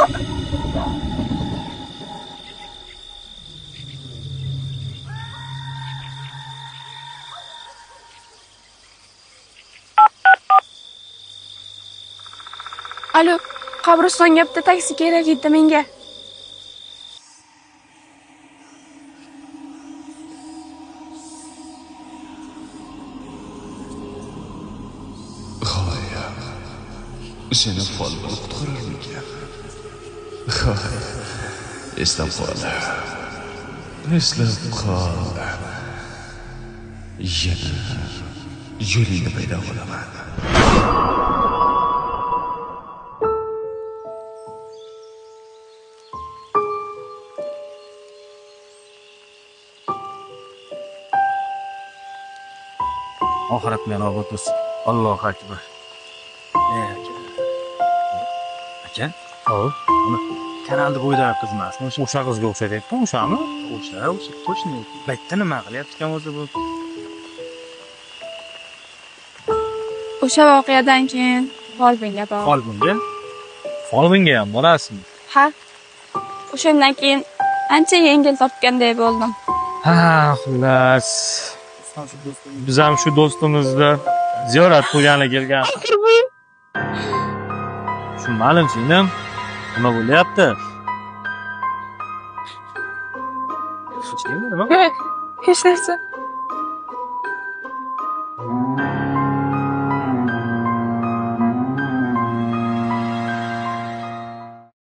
Alo, qabristonga bitta taksi kerak edi menga. Xo'ya, seni folbin qutqararmikan? Xo'ya, eslab qol. Eslab qol. Yana yo'lingda paydo bo'laman. Oxirat bilan obod bo'lsin. Allohu akbar. Aka? Uni kanalda bo'yidagi qiz emasmi? O'sha qizga o'xshayapti, o'shami? O'sha, точно. Baytda nima qilyapti ekan o'zi bu? O'sha voqeadan keyin Folbinga bordim. Folbinga? Folbinga ham borasizmi? Ha. O'shandan keyin ancha yengil topganday bo'ldim. Ha, xullas. Biz ham shu do'stimizni ziyorat qilgani kelgan. Shu ma'lum singlim, nima bo'lyapti? Hech narsa.